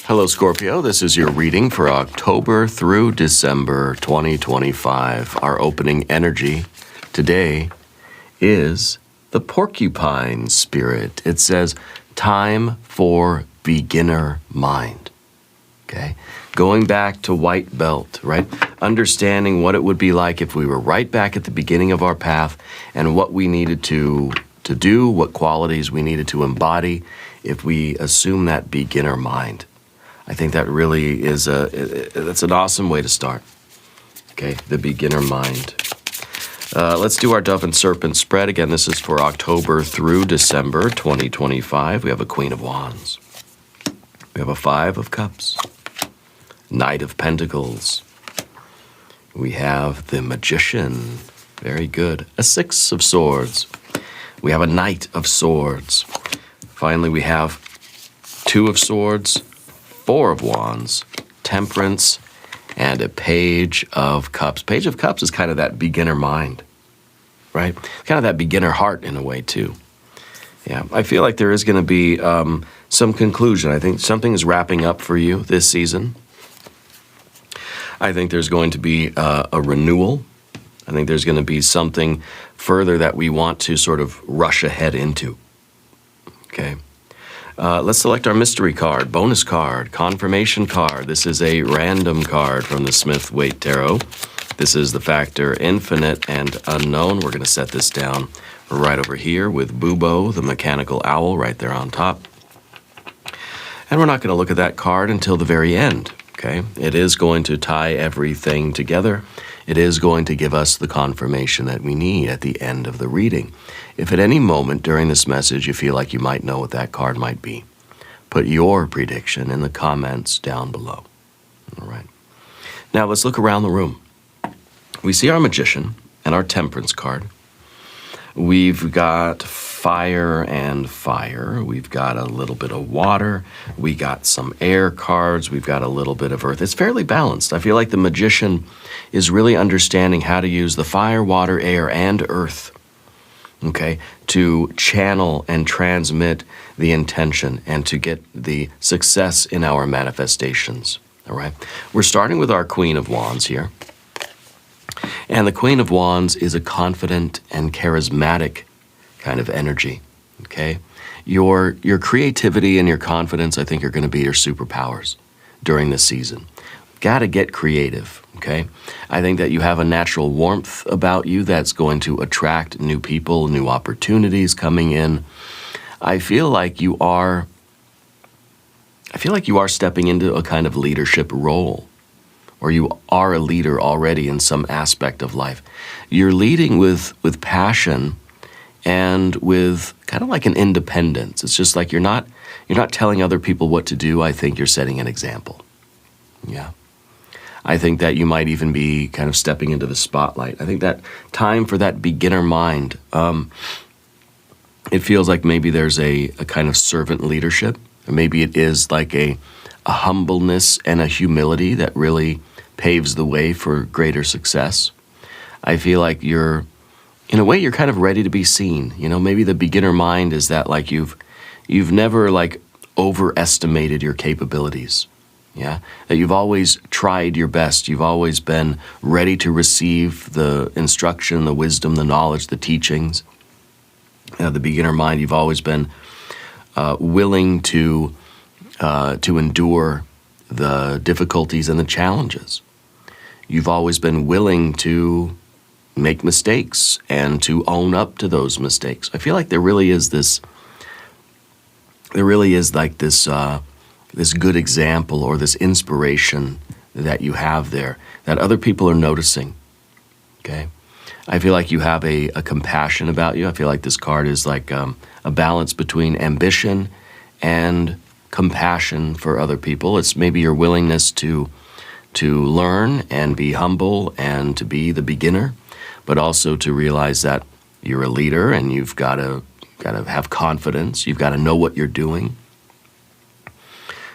Hello, Scorpio. This is your reading for October through December 2025. Our opening energy today is the porcupine spirit. It says, time for beginner mind. Okay? Going back to white belt, right? Understanding what it would be like if we were right back at the beginning of our path and what we needed to do, what qualities we needed to embody if we assume that beginner mind. I think that really is that's an awesome way to start. Okay, the beginner mind. Let's do our dove and serpent spread. Again, this is for October through December 2025. We have a Queen of Wands. We have a Five of Cups. Knight of Pentacles. We have the Magician. Very good. A Six of Swords. We have a Knight of Swords. Finally, we have Two of Swords, Four of Wands, Temperance, and a Page of Cups. Page of Cups is kind of that beginner mind, right? Kind of that beginner heart in a way, too. Yeah, I feel like there is going to be some conclusion. I think something is wrapping up for you this season. I think there's going to be a renewal. I think there's going to be something further that we want to sort of rush ahead into. Okay. Let's select our mystery card, bonus card, confirmation card. This is a random card from the Smith-Waite Tarot. This is the factor infinite and unknown. We're going to set this down right over here with Bubo, the mechanical owl, right there on top. And we're not going to look at that card until the very end. Okay? It is going to tie everything together. It is going to give us the confirmation that we need at the end of the reading. If at any moment during this message you feel like you might know what that card might be, put your prediction in the comments down below. All right. Now let's look around the room. We see our Magician and our Temperance card. We've got fire and fire. We've got a little bit of water. We got some air cards. We've got a little bit of earth. It's fairly balanced. I feel like the Magician is really understanding how to use the fire, water, air, and earth, okay, to channel and transmit the intention and to get the success in our manifestations, all right? We're starting with our Queen of Wands here. And the Queen of Wands is a confident and charismatic kind of energy, okay? Your creativity and your confidence, I think, are going to be your superpowers during this season. Got to get creative, okay? I think that you have a natural warmth about you that's going to attract new people, new opportunities coming in. I feel like you are stepping into a kind of leadership role, or you are a leader already in some aspect of life. You're leading with passion and with kind of like an independence. It's just like you're not telling other people what to do. I think you're setting an example. Yeah. I think that you might even be kind of stepping into the spotlight. I think that time for that beginner mind, it feels like maybe there's a kind of servant leadership. Or maybe it is like a humbleness and a humility that really paves the way for greater success. I feel like in a way, you're kind of ready to be seen. You know, maybe the beginner mind is that like you've never like overestimated your capabilities. Yeah, that you've always tried your best. You've always been ready to receive the instruction, the wisdom, the knowledge, the teachings. The beginner mind, you've always been willing to endure the difficulties and the challenges. You've always been willing to make mistakes and to own up to those mistakes. I feel like there really is like this good example or this inspiration that you have there that other people are noticing, okay? I feel like you have a compassion about you. I feel like this card is like a balance between ambition and compassion for other people. It's maybe your willingness to learn and be humble and to be the beginner, but also to realize that you're a leader and you've got to have confidence. You've got to know what you're doing.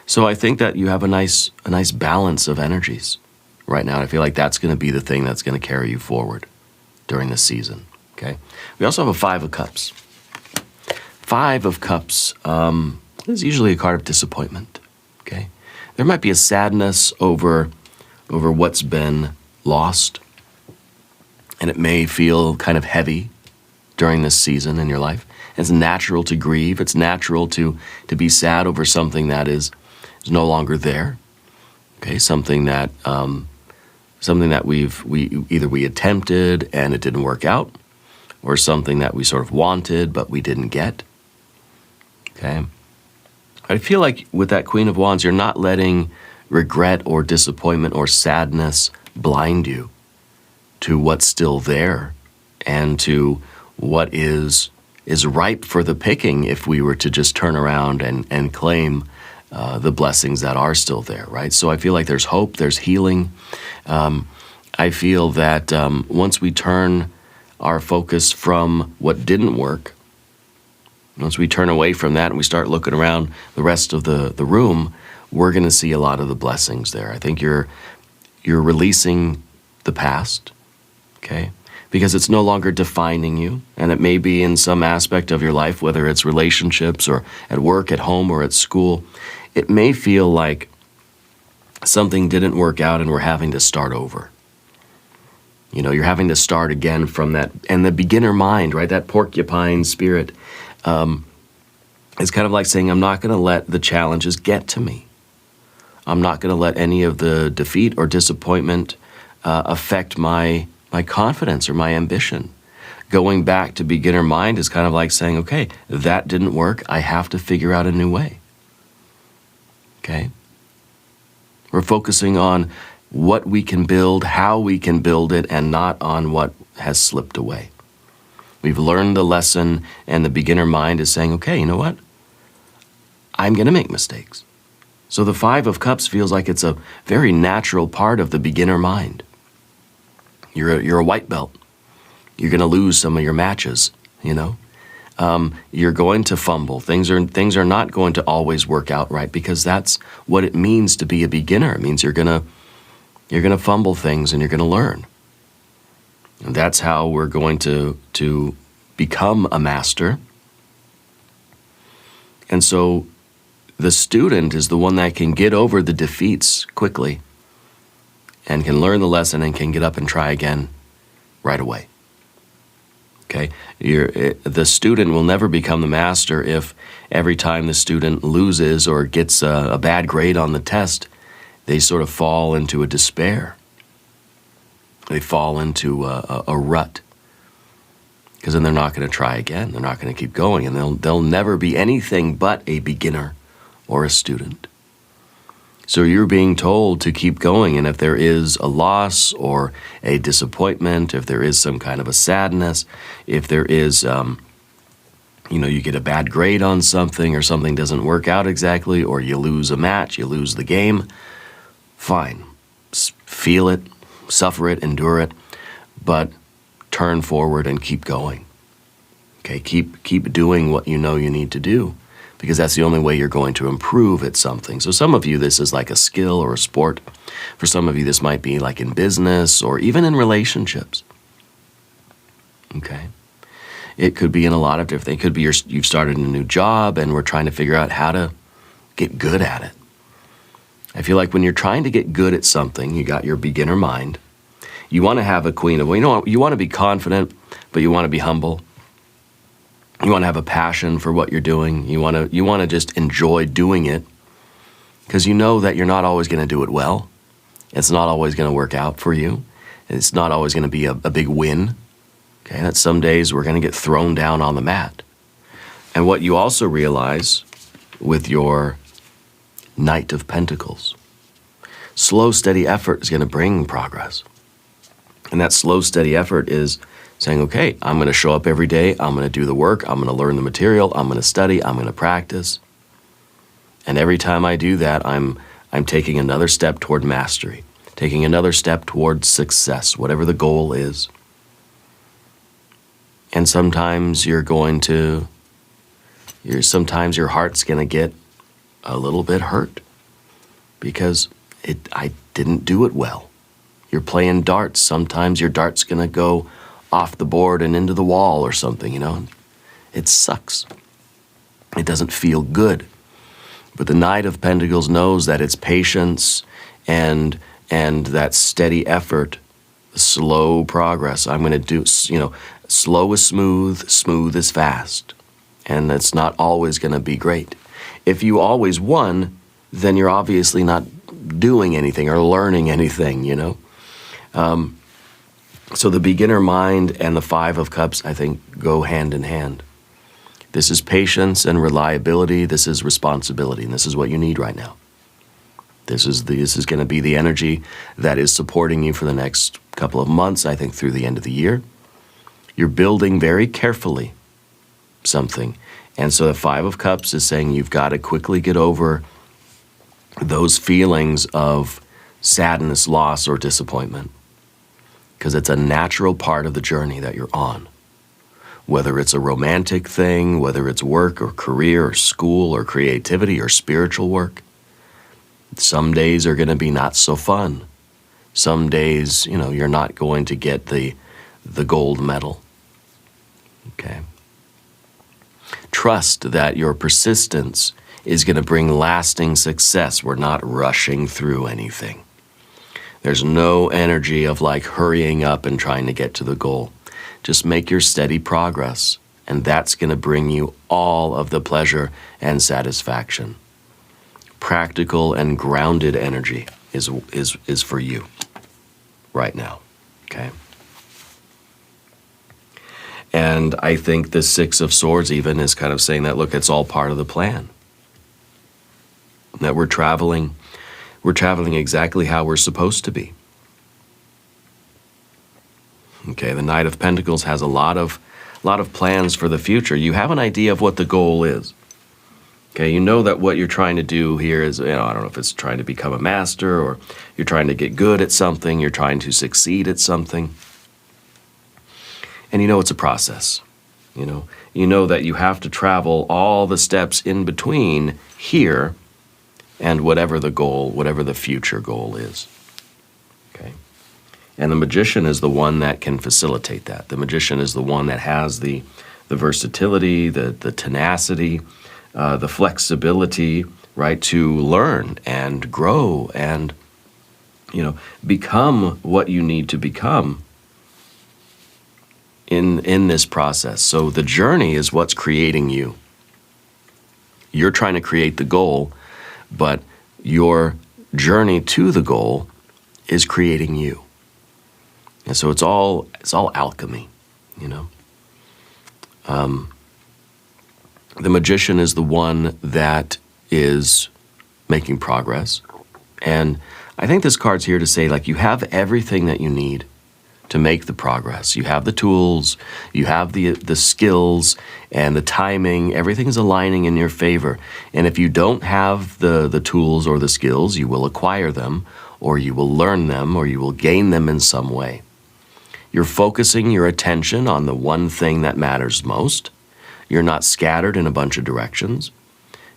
So I think that you have a nice balance of energies right now. I feel like that's going to be the thing that's going to carry you forward during this season, okay? We also have a Five of Cups. Five of Cups is usually a card of disappointment, okay? There might be a sadness over what's been lost, and it may feel kind of heavy during this season in your life. It's natural to grieve. It's natural to be sad over something that is no longer there. Okay, something that we attempted and it didn't work out, or something that we sort of wanted but we didn't get. Okay, I feel like with that Queen of Wands, you're not letting regret or disappointment or sadness blind you to what's still there and to what is ripe for the picking if we were to just turn around and claim the blessings that are still there, right? So I feel like there's hope, there's healing. I feel that once we turn our focus from what didn't work, once we turn away from that and we start looking around the rest of the room, we're going to see a lot of the blessings there. I think you're releasing the past, okay? Because it's no longer defining you, and it may be in some aspect of your life, whether it's relationships or at work, at home, or at school. It may feel like something didn't work out and we're having to start over. You know, you're having to start again from that, and the beginner mind, right, that porcupine spirit, is kind of like saying, I'm not going to let the challenges get to me. I'm not going to let any of the defeat or disappointment affect my confidence or my ambition. Going back to beginner mind is kind of like saying, okay, that didn't work. I have to figure out a new way. Okay? We're focusing on what we can build, how we can build it, and not on what has slipped away. We've learned the lesson, and the beginner mind is saying, okay, you know what? I'm going to make mistakes. So the Five of Cups feels like it's a very natural part of the beginner mind. You're a white belt. You're going to lose some of your matches, you know. You're going to fumble. Things are not going to always work out right, because that's what it means to be a beginner. It means you're going to fumble things and you're going to learn. And that's how we're going to become a master. And so the student is the one that can get over the defeats quickly and can learn the lesson and can get up and try again right away. Okay? The student will never become the master if every time the student loses or gets a bad grade on the test, they sort of fall into a despair. They fall into a rut, because then they're not going to try again. They're not going to keep going, and they'll never be anything but a beginner or a student. So you're being told to keep going, and if there is a loss or a disappointment, if there is some kind of a sadness, if there is, you get a bad grade on something, or something doesn't work out exactly, or you lose a match, you lose the game, fine. Feel it, suffer it, endure it, but turn forward and keep going. Okay, keep doing what you know you need to do, because that's the only way you're going to improve at something. So some of you, this is like a skill or a sport. For some of you, this might be like in business or even in relationships. Okay? It could be in a lot of different things. It could be you've started a new job and we're trying to figure out how to get good at it. I feel like when you're trying to get good at something, you got your beginner mind. You want to have a queen of, you want to be confident, but you want to be humble. You want to have a passion for what you're doing. You want to just enjoy doing it, because you know that you're not always going to do it well. It's not always going to work out for you. It's not always going to be a big win. Okay, that some days we're going to get thrown down on the mat. And what you also realize with your Knight of Pentacles, slow, steady effort is going to bring progress. And that slow, steady effort is saying, okay, I'm going to show up every day. I'm going to do the work. I'm going to learn the material. I'm going to study. I'm going to practice. And every time I do that, I'm taking another step toward mastery, taking another step toward success, whatever the goal is. And sometimes sometimes your heart's going to get a little bit hurt because I didn't do it well. You're playing darts. Sometimes your dart's going to go off the board and into the wall or something, It sucks. It doesn't feel good. But the Knight of Pentacles knows that it's patience and that steady effort, slow progress. I'm going to do, slow is smooth, smooth is fast. And it's not always going to be great. If you always won, then you're obviously not doing anything or learning anything, So the beginner mind and the Five of Cups, I think, go hand in hand. This is patience and reliability. This is responsibility. And this is what you need right now. This is going to be the energy that is supporting you for the next couple of months, I think, through the end of the year. You're building very carefully something. And so the Five of Cups is saying you've got to quickly get over those feelings of sadness, loss, or disappointment. Because it's a natural part of the journey that you're on. Whether it's a romantic thing, whether it's work or career or school or creativity or spiritual work. Some days are going to be not so fun. Some days, you're not going to get the gold medal. Okay? Trust that your persistence is going to bring lasting success. We're not rushing through anything. There's no energy of like hurrying up and trying to get to the goal. Just make your steady progress, and that's going to bring you all of the pleasure and satisfaction. Practical and grounded energy is for you right now, okay? And I think the Six of Swords even is kind of saying that, look, it's all part of the plan. That we're traveling exactly how we're supposed to be. Okay, the Knight of Pentacles has a lot of plans for the future. You have an idea of what the goal is. Okay, you know that what you're trying to do here is, I don't know if it's trying to become a master or you're trying to get good at something, you're trying to succeed at something. And it's a process. You know that you have to travel all the steps in between here and whatever the goal, whatever the future goal is. Okay? And the Magician is the one that can facilitate that. The Magician is the one that has the versatility, the tenacity, the flexibility, right, to learn and grow and, become what you need to become in this process. So the journey is what's creating you. You're trying to create the goal, but your journey to the goal is creating you. And so it's all alchemy, The Magician is the one that is making progress. And I think this card's here to say, like, you have everything that you need to make the progress. You have the tools, you have the skills and the timing. Everything's aligning in your favor. And if you don't have the tools or the skills, you will acquire them, or you will learn them, or you will gain them in some way. You're focusing your attention on the one thing that matters most. You're not scattered in a bunch of directions.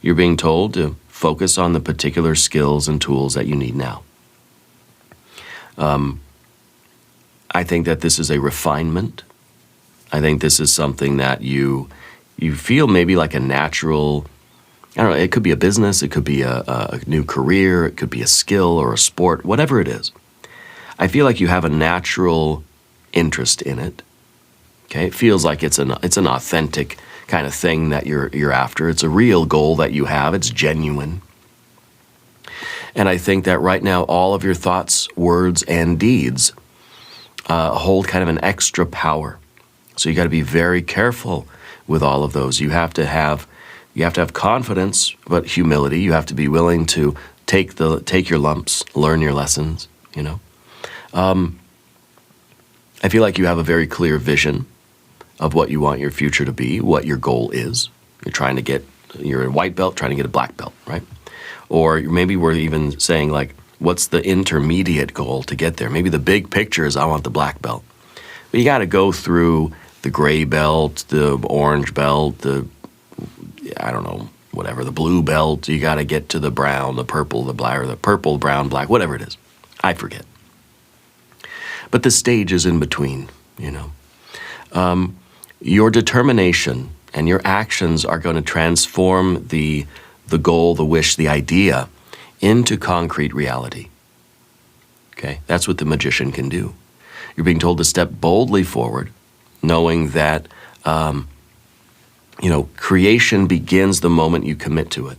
You're being told to focus on the particular skills and tools that you need now. I think that this is a refinement. I think this is something that you feel maybe like a natural, I don't know, it could be a business, it could be a new career, it could be a skill or a sport, whatever it is. I feel like you have a natural interest in it. Okay, it feels like it's an authentic kind of thing that you're after. It's a real goal that you have. It's genuine. And I think that right now all of your thoughts, words, and deeds hold kind of an extra power. So you got to be very careful with all of those. You have to have confidence, but humility. You have to be willing to take your lumps, learn your lessons. I feel like you have a very clear vision of what you want your future to be, what your goal is. You're a white belt trying to get a black belt, right? Or maybe we're even saying, like, what's the intermediate goal to get there? Maybe the big picture is I want the black belt. But you got to go through the gray belt, the orange belt, the blue belt. You got to get to the brown, the purple, the black, or the purple, brown, black, whatever it is. I forget. But the stage is in between, Your determination and your actions are going to transform the the goal, the wish, the idea into concrete reality. Okay, that's what the magician can do. You're being told to step boldly forward, knowing that, creation begins the moment you commit to it.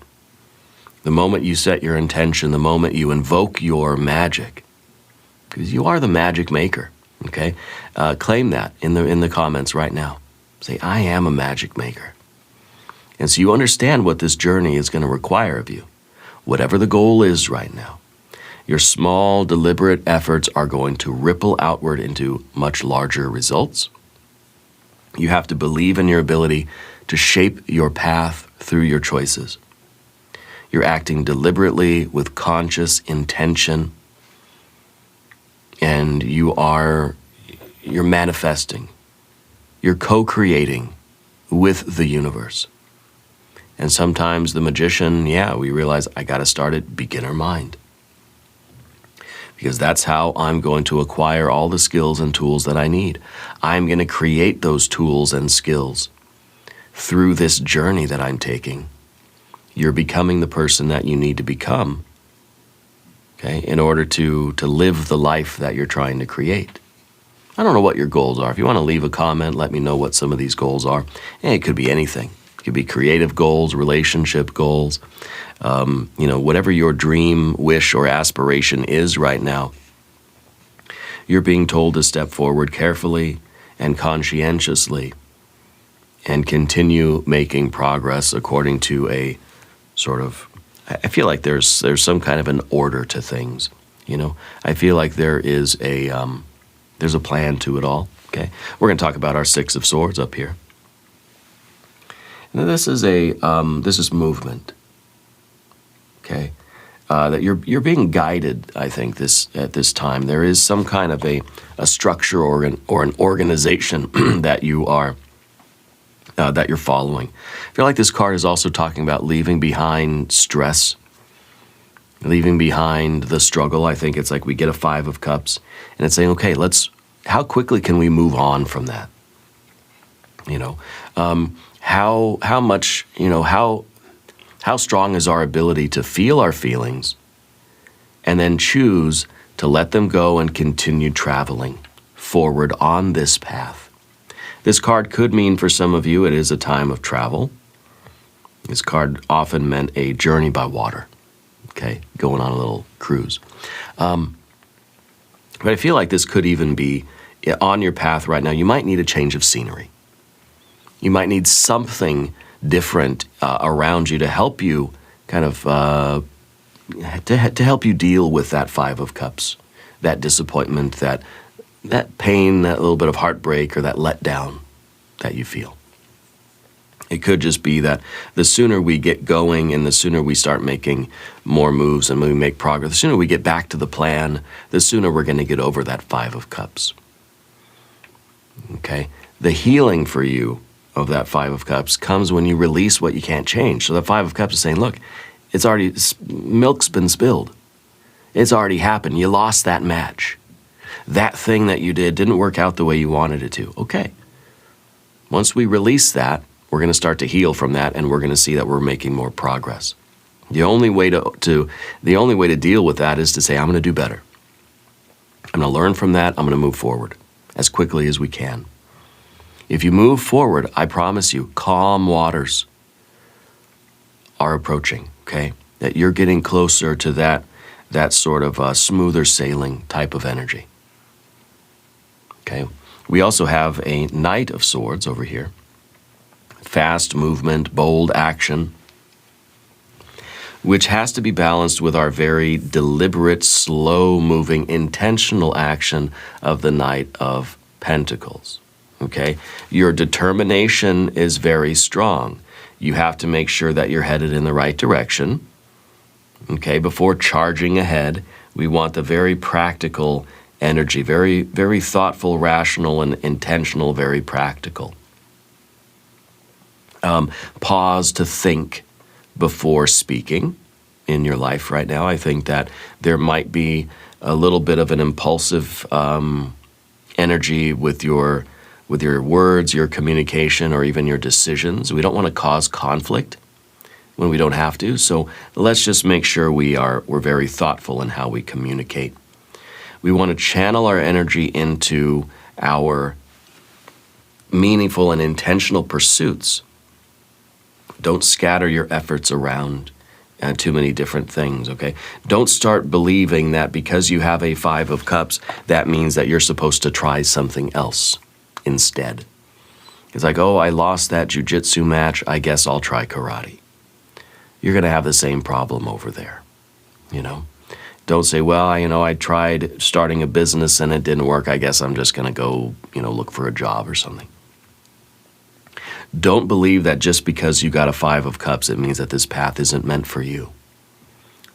The moment you set your intention, the moment you invoke your magic, because you are the magic maker. Okay, claim that in the comments right now. Say, I am a magic maker. And so you understand what this journey is going to require of you, whatever the goal is right now. Your small, deliberate efforts are going to ripple outward into much larger results. You have to believe in your ability to shape your path through your choices. You're acting deliberately with conscious intention, and you're manifesting. You're co-creating with the universe. And sometimes the magician, we realize I got to start at beginner mind, because that's how I'm going to acquire all the skills and tools that I need. I'm going to create those tools and skills through this journey that I'm taking. You're becoming the person that you need to become, okay, in order to live the life that you're trying to create. I don't know what your goals are. If you want to leave a comment, let me know what some of these goals are. And it could be anything. It could be creative goals, relationship goals, whatever your dream, wish, or aspiration is right now. You're being told to step forward carefully and conscientiously and continue making progress according to a sort of, I feel like there's some kind of an order to things. I feel like there's a plan to it all. Okay, we're going to talk about our Six of Swords up here. Now this is movement. Okay, that you're being guided. I think at this time there is some kind of a structure or an organization that you're following. I feel like this card is also talking about leaving behind stress, leaving behind the struggle. I think it's like we get a Five of Cups, and it's saying, okay, how quickly can we move on from that? How strong is our ability to feel our feelings and then choose to let them go and continue traveling forward on this path? This card could mean for some of you it is a time of travel. This card often meant a journey by water, okay, going on a little cruise. But I feel like this could even be on your path right now. You might need a change of scenery. You might need something different around you to help you kind of, to help you deal with that Five of Cups, that disappointment, that pain, that little bit of heartbreak or that letdown that you feel. It could just be that the sooner we get going and the sooner we start making more moves and we make progress, the sooner we get back to the plan, the sooner we're going to get over that Five of Cups. Okay? The healing for you of that Five of Cups comes when you release what you can't change. So the Five of Cups is saying, look, milk's been spilled. It's already happened. You lost that match. That thing that you didn't work out the way you wanted it to. Okay. Once we release that, we're going to start to heal from that, and we're going to see that we're making more progress. The only way to deal with that is to say, I'm going to do better. I'm going to learn from that. I'm going to move forward as quickly as we can. If you move forward, I promise you, calm waters are approaching, okay? That you're getting closer to that sort of smoother sailing type of energy. Okay? We also have a Knight of Swords over here. Fast movement, bold action, which has to be balanced with our very deliberate, slow-moving, intentional action of the Knight of Pentacles. Okay? Your determination is very strong. You have to make sure that you're headed in the right direction. Okay? Before charging ahead, we want the very practical energy, very, very thoughtful, rational, and intentional, very practical. Pause to think before speaking in your life right now. I think that there might be a little bit of an impulsive energy with your words, your communication, or even your decisions. We don't want to cause conflict. when we don't have to. So let's just make sure we're very thoughtful in how we communicate. We want to channel our energy into our meaningful and intentional pursuits. Don't scatter your efforts around too many different things, okay? Don't start believing that because you have a 5 of Cups, that means that you're supposed to try something else instead. It's like, oh, I lost that jiu-jitsu match, I guess I'll try karate. You're going to have the same problem over there, you know? Don't say, well, I tried starting a business and it didn't work, I guess I'm just going to go, look for a job or something. Don't believe that just because you got a 5 of Cups, it means that this path isn't meant for you.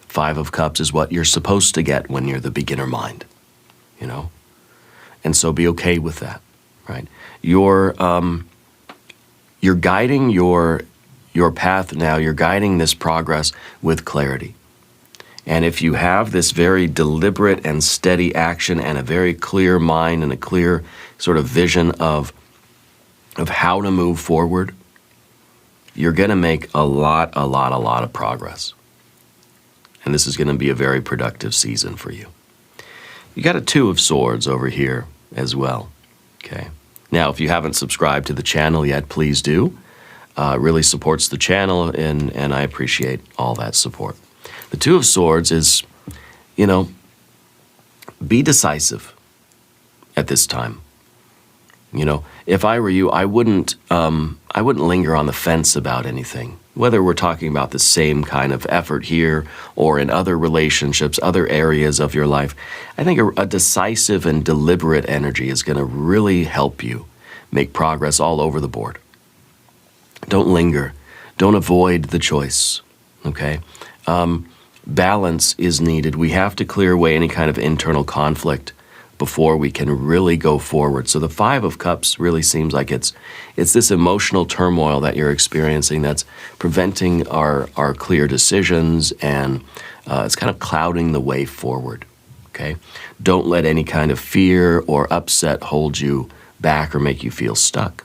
5 of Cups is what you're supposed to get when you're the beginner mind, And so be okay with that, right? You're guiding your path now, you're guiding this progress with clarity. And if you have this very deliberate and steady action and a very clear mind and a clear sort of vision of how to move forward, you're going to make a lot of progress. And this is going to be a very productive season for you. You got a 2 of Swords over here as well, okay? Now, if you haven't subscribed to the channel yet, please do. It really supports the channel, and I appreciate all that support. The 2 of Swords is, be decisive at this time. If I were you, I wouldn't linger on the fence about anything. Whether we're talking about the same kind of effort here or in other relationships, other areas of your life, I think a decisive and deliberate energy is going to really help you make progress all over the board. Don't linger. Don't avoid the choice, okay? Balance is needed. We have to clear away any kind of internal conflict before we can really go forward. So the 5 of Cups really seems like it's this emotional turmoil that you're experiencing that's preventing our clear decisions, and it's kind of clouding the way forward, okay? Don't let any kind of fear or upset hold you back or make you feel stuck,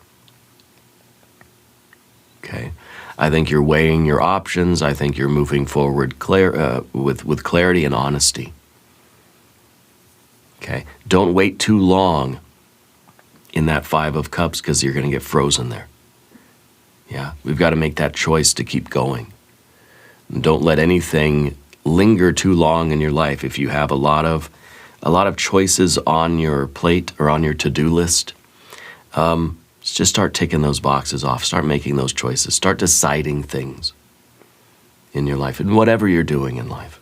okay? I think you're weighing your options. I think you're moving forward with clarity and honesty. Okay, don't wait too long in that 5 of Cups because you're going to get frozen there. Yeah, we've got to make that choice to keep going. Don't let anything linger too long in your life. If you have a lot of choices on your plate or on your to-do list, just start ticking those boxes off. Start making those choices. Start deciding things in your life and whatever you're doing in life.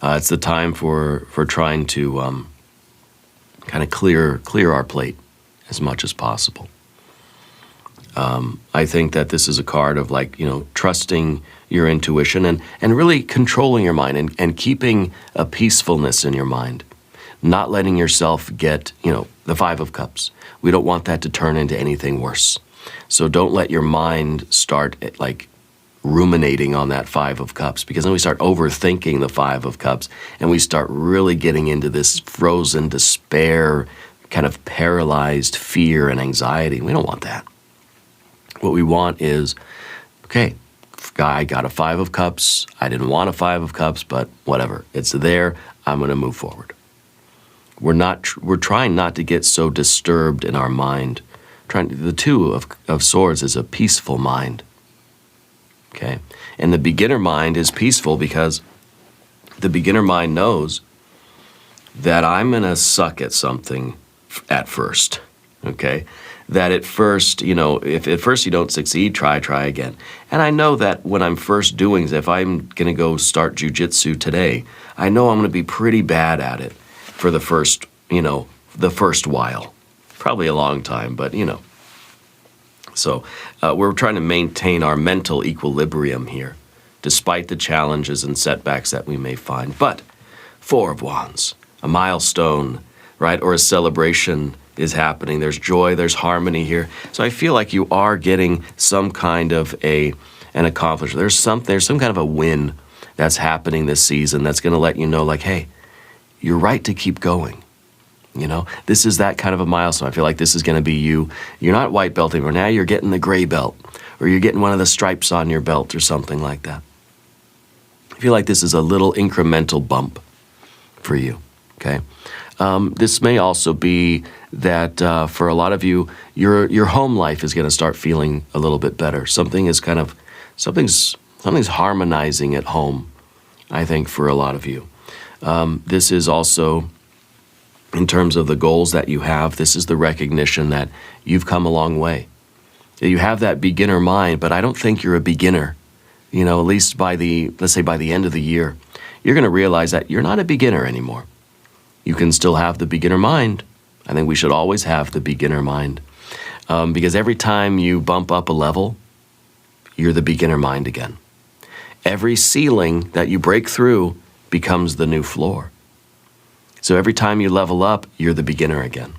It's the time for trying to kind of clear our plate as much as possible. I think that this is a card of trusting your intuition and really controlling your mind and keeping a peacefulness in your mind, not letting yourself get, the 5 of Cups. We don't want that to turn into anything worse. So don't let your mind start ruminating on that 5 of Cups, because then we start overthinking the 5 of Cups and we start really getting into this frozen despair, kind of paralyzed fear and anxiety. We don't want that. What we want is, okay, I got a 5 of Cups. I didn't want a 5 of Cups, but whatever. It's there. I'm going to move forward. We're trying not to get so disturbed in our mind. The 2 of Swords is a peaceful mind. Okay, and the beginner mind is peaceful because the beginner mind knows that I'm going to suck at something at first, okay? That at first, if at first you don't succeed, try again. And I know that when I'm first doing this, if I'm going to go start jiu-jitsu today, I know I'm going to be pretty bad at it for the first while. Probably a long time, but So we're trying to maintain our mental equilibrium here, despite the challenges and setbacks that we may find. But 4 of Wands, a milestone, right, or a celebration is happening. There's joy, there's harmony here. So I feel like you are getting some kind of an accomplishment. There's some kind of a win that's happening this season that's going to let you know, hey, you're right to keep going. You know, this is that kind of a milestone. I feel like this is going to be you. You're not white belt anymore. Now you're getting the gray belt, or you're getting one of the stripes on your belt or something like that. I feel like this is a little incremental bump for you, okay? This may also be that for a lot of you, your home life is going to start feeling a little bit better. Something's harmonizing at home, I think, for a lot of you. This is also, in terms of the goals that you have, this is the recognition that you've come a long way. You have that beginner mind, but I don't think you're a beginner. You know, at least let's say by the end of the year, you're going to realize that you're not a beginner anymore. You can still have the beginner mind. I think we should always have the beginner mind. Because every time you bump up a level, you're the beginner mind again. Every ceiling that you break through becomes the new floor. So every time you level up, you're the beginner again.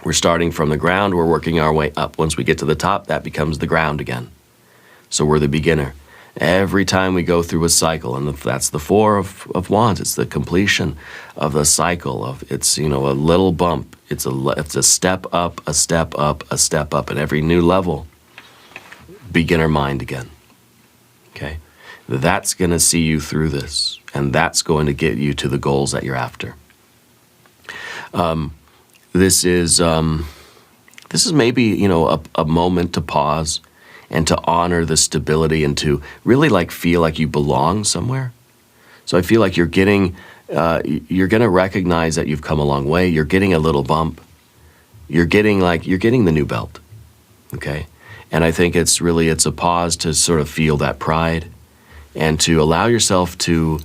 We're starting from the ground, we're working our way up. Once we get to the top, that becomes the ground again. So we're the beginner. Every time we go through a cycle, and that's the Four of Wands, it's the completion of the cycle of, it's, you know, a little bump. It's a step up, a step up, a step up, and every new level, beginner mind again, okay? That's going to see you through this, and that's going to get you to the goals that you're after. This is maybe, you know, a moment to pause and to honor the stability and to really like feel like you belong somewhere. So I feel like you're going to recognize that you've come a long way. You're getting a little bump. You're getting the new belt, okay? And I think it's a pause to sort of feel that pride and to allow yourself to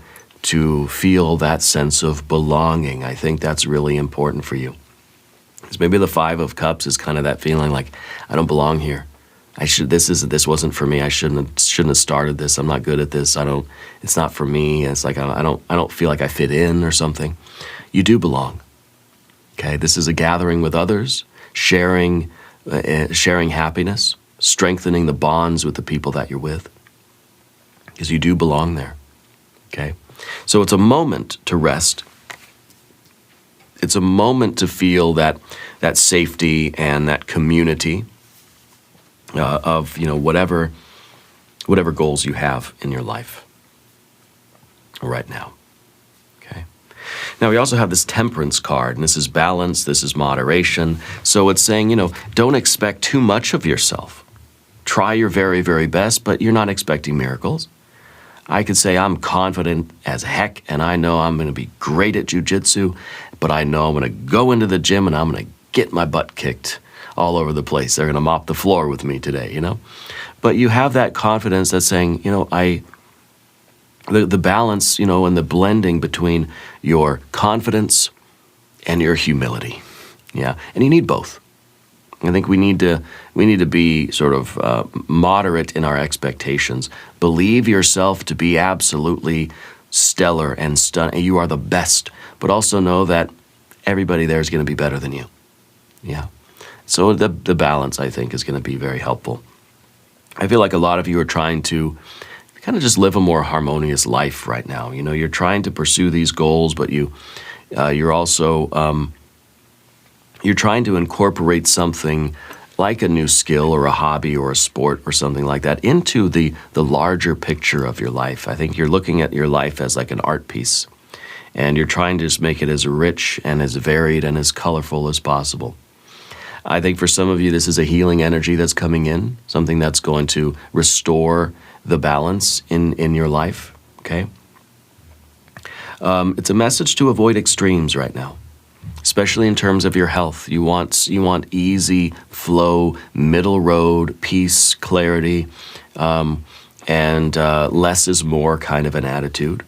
feel that sense of belonging. I think that's really important for you. Because maybe the Five of Cups is kind of that feeling like, I don't belong here. This wasn't for me. I shouldn't have started this. I'm not good at this. It's not for me. It's like I don't feel like I fit in or something. You do belong. Okay, this is a gathering with others, sharing happiness, strengthening the bonds with the people that you're with. Because you do belong there. Okay? So it's a moment to rest. It's a moment to feel that safety and that community of, you know, whatever goals you have in your life right now. Okay. Now we also have this Temperance card, and this is balance, this is moderation. So it's saying, you know, don't expect too much of yourself. Try your very, very best, but you're not expecting miracles. I could say I'm confident as heck, and I know I'm going to be great at jiu-jitsu, but I know I'm going to go into the gym and I'm going to get my butt kicked all over the place. They're going to mop the floor with me today, you know? But you have that confidence that's saying, you know, the balance, you know, and the blending between your confidence and your humility. Yeah, and you need both. I think we need to be sort of moderate in our expectations. Believe yourself to be absolutely stellar and stunning. You are the best, but also know that everybody there is going to be better than you. Yeah. So the balance, I think, is going to be very helpful. I feel like a lot of you are trying to kind of just live a more harmonious life right now. You know, you're trying to pursue these goals, but you're also you're trying to incorporate something like a new skill or a hobby or a sport or something like that into the larger picture of your life. I think you're looking at your life as like an art piece, and you're trying to just make it as rich and as varied and as colorful as possible. I think for some of you, this is a healing energy that's coming in, something that's going to restore the balance in your life, okay? It's a message to avoid extremes right now, especially in terms of your health. You want easy flow, middle road, peace, clarity, and less is more kind of an attitude.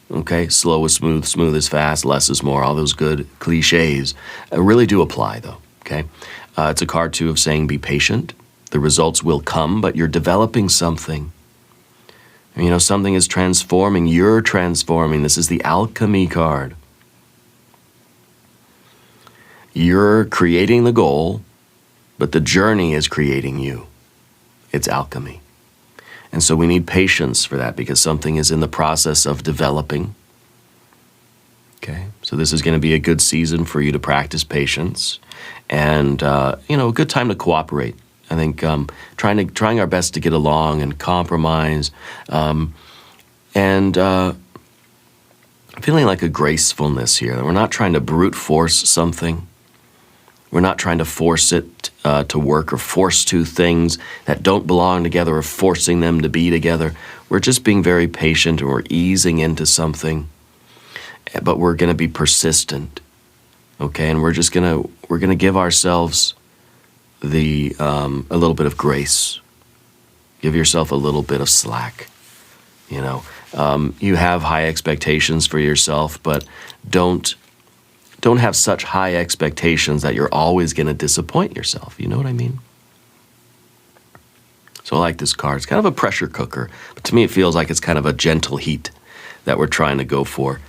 Okay, slow is smooth, smooth is fast, less is more. All those good cliches really do apply, though. Okay, it's a card too of saying be patient. The results will come, but you're developing something. You know, something is transforming. You're transforming. This is the alchemy card. You're creating the goal, but the journey is creating you. It's alchemy. And so we need patience for that because something is in the process of developing. Okay, so this is going to be a good season for you to practice patience, and a good time to cooperate. I think trying our best to get along and compromise, and feeling like a gracefulness here. We're not trying to brute force something. We're not trying to force it to work or force two things that don't belong together or forcing them to be together. We're just being very patient, and we're easing into something, but we're going to be persistent, okay? And we're going to give ourselves a little bit of grace. Give yourself a little bit of slack, You have high expectations for yourself, but don't have such high expectations that you're always going to disappoint yourself. You know what I mean? So I like this card. It's kind of a pressure cooker, but to me it feels like it's kind of a gentle heat that we're trying to go for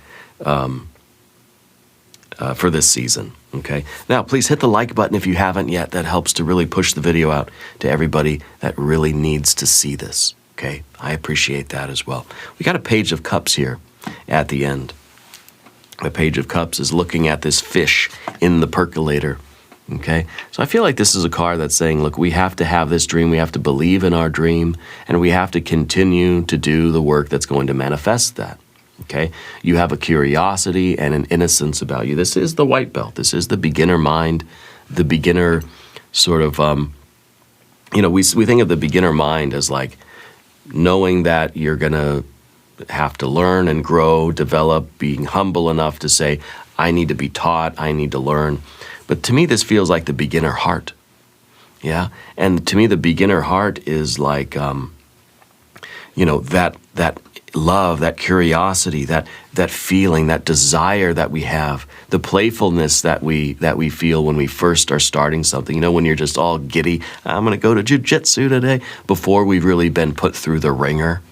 this season. Okay. Now, please hit the like button if you haven't yet. That helps to really push the video out to everybody that really needs to see this. Okay. I appreciate that as well. We got a Page of Cups here at the end. The Page of Cups is looking at this fish in the percolator. Okay, so I feel like this is a card that's saying, look, we have to have this dream, we have to believe in our dream, and we have to continue to do the work that's going to manifest that. Okay, you have a curiosity and an innocence about you. This is the white belt. This is the beginner mind, the beginner sort of, we think of the beginner mind as like knowing that you're going to have to learn and grow, develop, being humble enough to say, I need to be taught, I need to learn. But to me, this feels like the beginner heart. Yeah? And to me, the beginner heart is like, that love, that curiosity, that feeling, that desire that we have, the playfulness that we feel when we first are starting something. When you're just all giddy, I'm going to go to jiu-jitsu today, before we've really been put through the ringer,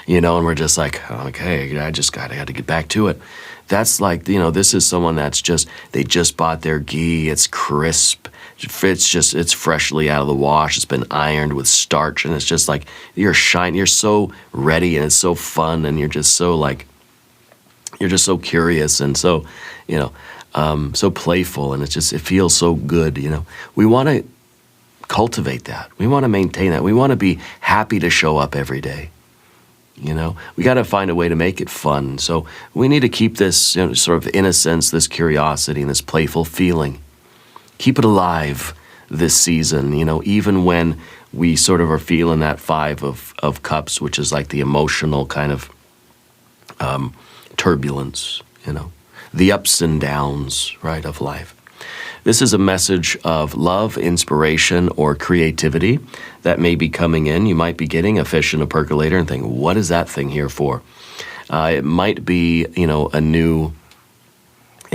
and we're just like, okay, I had to get back to it. That's like, this is someone they just bought their gi, it's crisp, it's freshly out of the wash, it's been ironed with starch, and it's just like, you're so ready, and it's so fun, and you're just so curious, and so, so playful, and it feels so good, We want to cultivate that. We want to maintain that. We want to be happy to show up every day. We got to find a way to make it fun. So we need to keep this sort of innocence, this curiosity, and this playful feeling. Keep it alive this season, even when we sort of are feeling that Five of Cups, which is like the emotional kind of turbulence, the ups and downs, right, of life. This is a message of love, inspiration, or creativity that may be coming in. You might be getting a fish in a percolator and think, what is that thing here for? It might be, it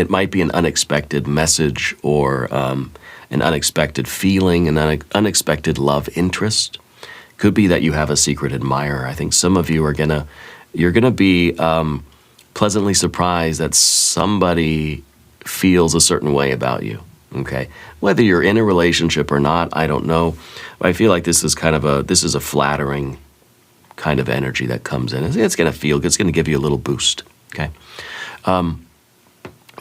might be an unexpected message, or an unexpected feeling, an unexpected love interest. Could be that you have a secret admirer. I think some of you are you're gonna be pleasantly surprised that somebody feels a certain way about you. Okay, whether you're in a relationship or not, I don't know. But I feel like this is a flattering kind of energy that comes in. It's going to feel good. It's going to give you a little boost. Okay.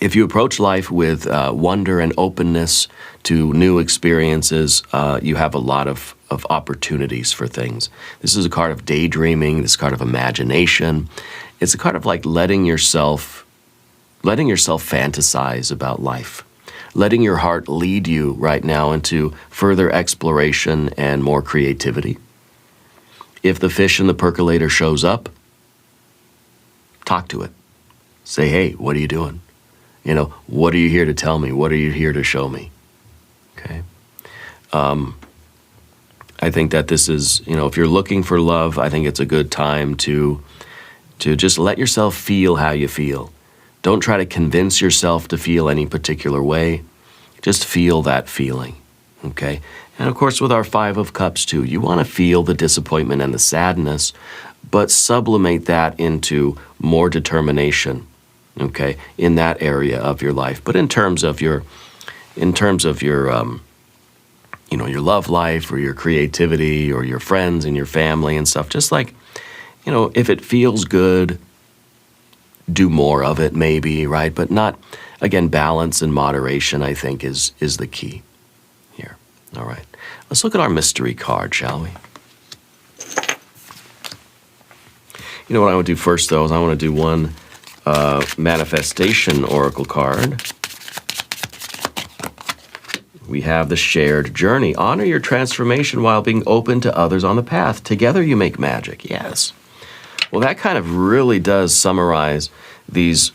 If you approach life with wonder and openness to new experiences, you have a lot of opportunities for things. This is a card of daydreaming. This is a card of imagination. It's a card of like letting yourself fantasize about life. Letting your heart lead you right now into further exploration and more creativity. If the fish in the percolator shows up, talk to it. Say, hey, what are you doing? What are you here to tell me? What are you here to show me? Okay. I think that this is, if you're looking for love, I think it's a good time to just let yourself feel how you feel. Don't try to convince yourself to feel any particular way. Just feel that feeling, okay? And of course, with our Five of Cups too, you want to feel the disappointment and the sadness, but sublimate that into more determination, okay, in that area of your life. But in terms of your your love life or your creativity or your friends and your family and stuff, just like, if it feels good, do more of it maybe, right? But not, again, balance and moderation, I think, is the key here. All right. Let's look at our mystery card, shall we? You know what I want to do first, though, is I want to do one manifestation oracle card. We have the shared journey. Honor your transformation while being open to others on the path. Together you make magic. Yes. Well, that kind of really does summarize these,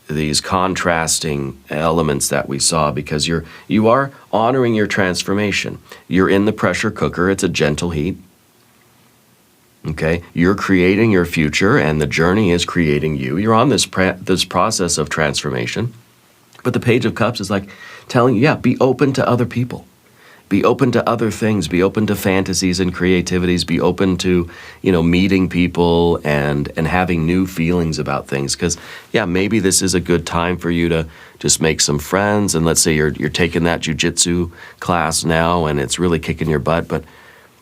these contrasting elements that we saw, because you are honoring your transformation. You're in the pressure cooker. It's a gentle heat. Okay? You're creating your future, and the journey is creating you. You're on this process of transformation. But the Page of Cups is like telling you, yeah, be open to other people. Be open to other things. Be open to fantasies and creativities. Be open to, meeting people and having new feelings about things. Because, yeah, maybe this is a good time for you to just make some friends. And let's say you're taking that jiu-jitsu class now and it's really kicking your butt. But,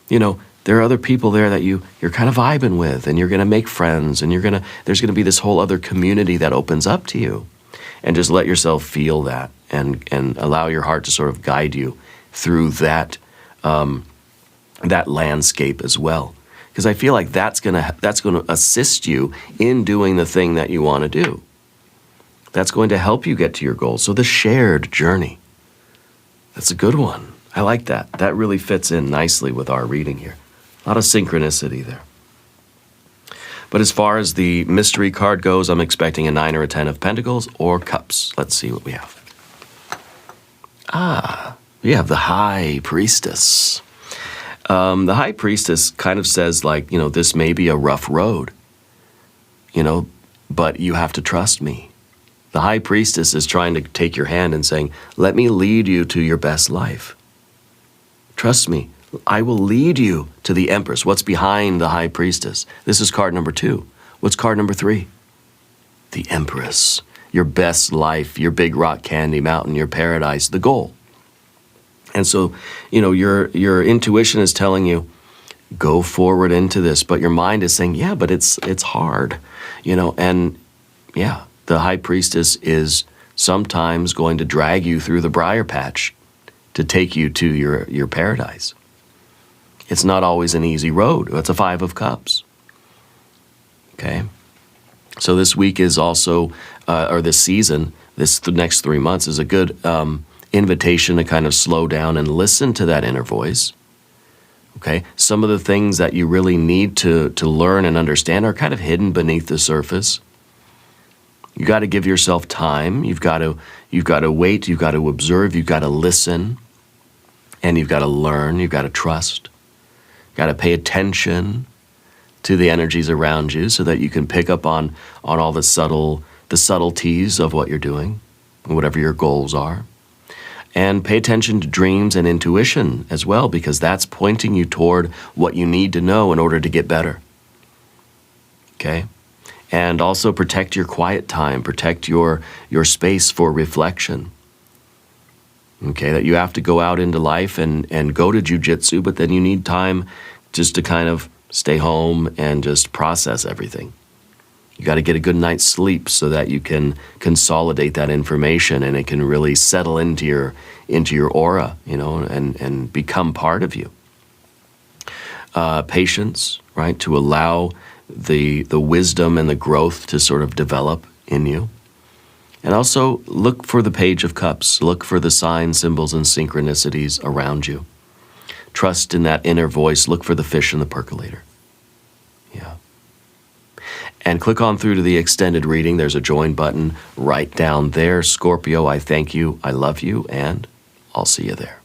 there are other people there that you're kind of vibing with, and you're going to make friends, and there's going to be this whole other community that opens up to you. And just let yourself feel that, and allow your heart to sort of guide you through that that landscape as well. Because I feel like that's gonna assist you in doing the thing that you want to do. That's going to help you get to your goals. So the shared journey, that's a good one. I like that. That really fits in nicely with our reading here. A lot of synchronicity there. But as far as the mystery card goes, I'm expecting a 9 or a 10 of Pentacles or Cups. Let's see what we have. We have the High Priestess. The High Priestess kind of says, like, this may be a rough road, but you have to trust me. The High Priestess is trying to take your hand and saying, let me lead you to your best life. Trust me. I will lead you to the Empress. What's behind the High Priestess? This is card number 2. What's card number 3? The Empress. Your best life, your big rock candy mountain, your paradise, the goal. And so, your intuition is telling you, go forward into this, but your mind is saying, yeah, but it's hard, and yeah, the High Priestess is sometimes going to drag you through the briar patch to take you to your paradise. It's not always an easy road. It's a 5 of Cups. Okay? So this week is also, or this season, the next 3 months is a good invitation to kind of slow down and listen to that inner voice. Okay? Some of the things that you really need to learn and understand are kind of hidden beneath the surface. You got to give yourself time. You've got to wait. You've got to observe. You've got to listen. And you've got to learn. You've got to trust. Got to pay attention to the energies around you so that you can pick up on all the subtleties of what you're doing, whatever your goals are. And pay attention to dreams and intuition as well, because that's pointing you toward what you need to know in order to get better. Okay? And also protect your quiet time, protect your space for reflection. Okay, that you have to go out into life and go to jiu-jitsu, but then you need time just to kind of stay home and just process everything. You got to get a good night's sleep so that you can consolidate that information and it can really settle into your aura, and become part of you. Patience, right, to allow the wisdom and the growth to sort of develop in you. And also look for the Page of Cups. Look for the signs, symbols, and synchronicities around you. Trust in that inner voice. Look for the fish in the percolator. Yeah. And click on through to the extended reading. There's a join button right down there. Scorpio, I thank you, I love you, and I'll see you there.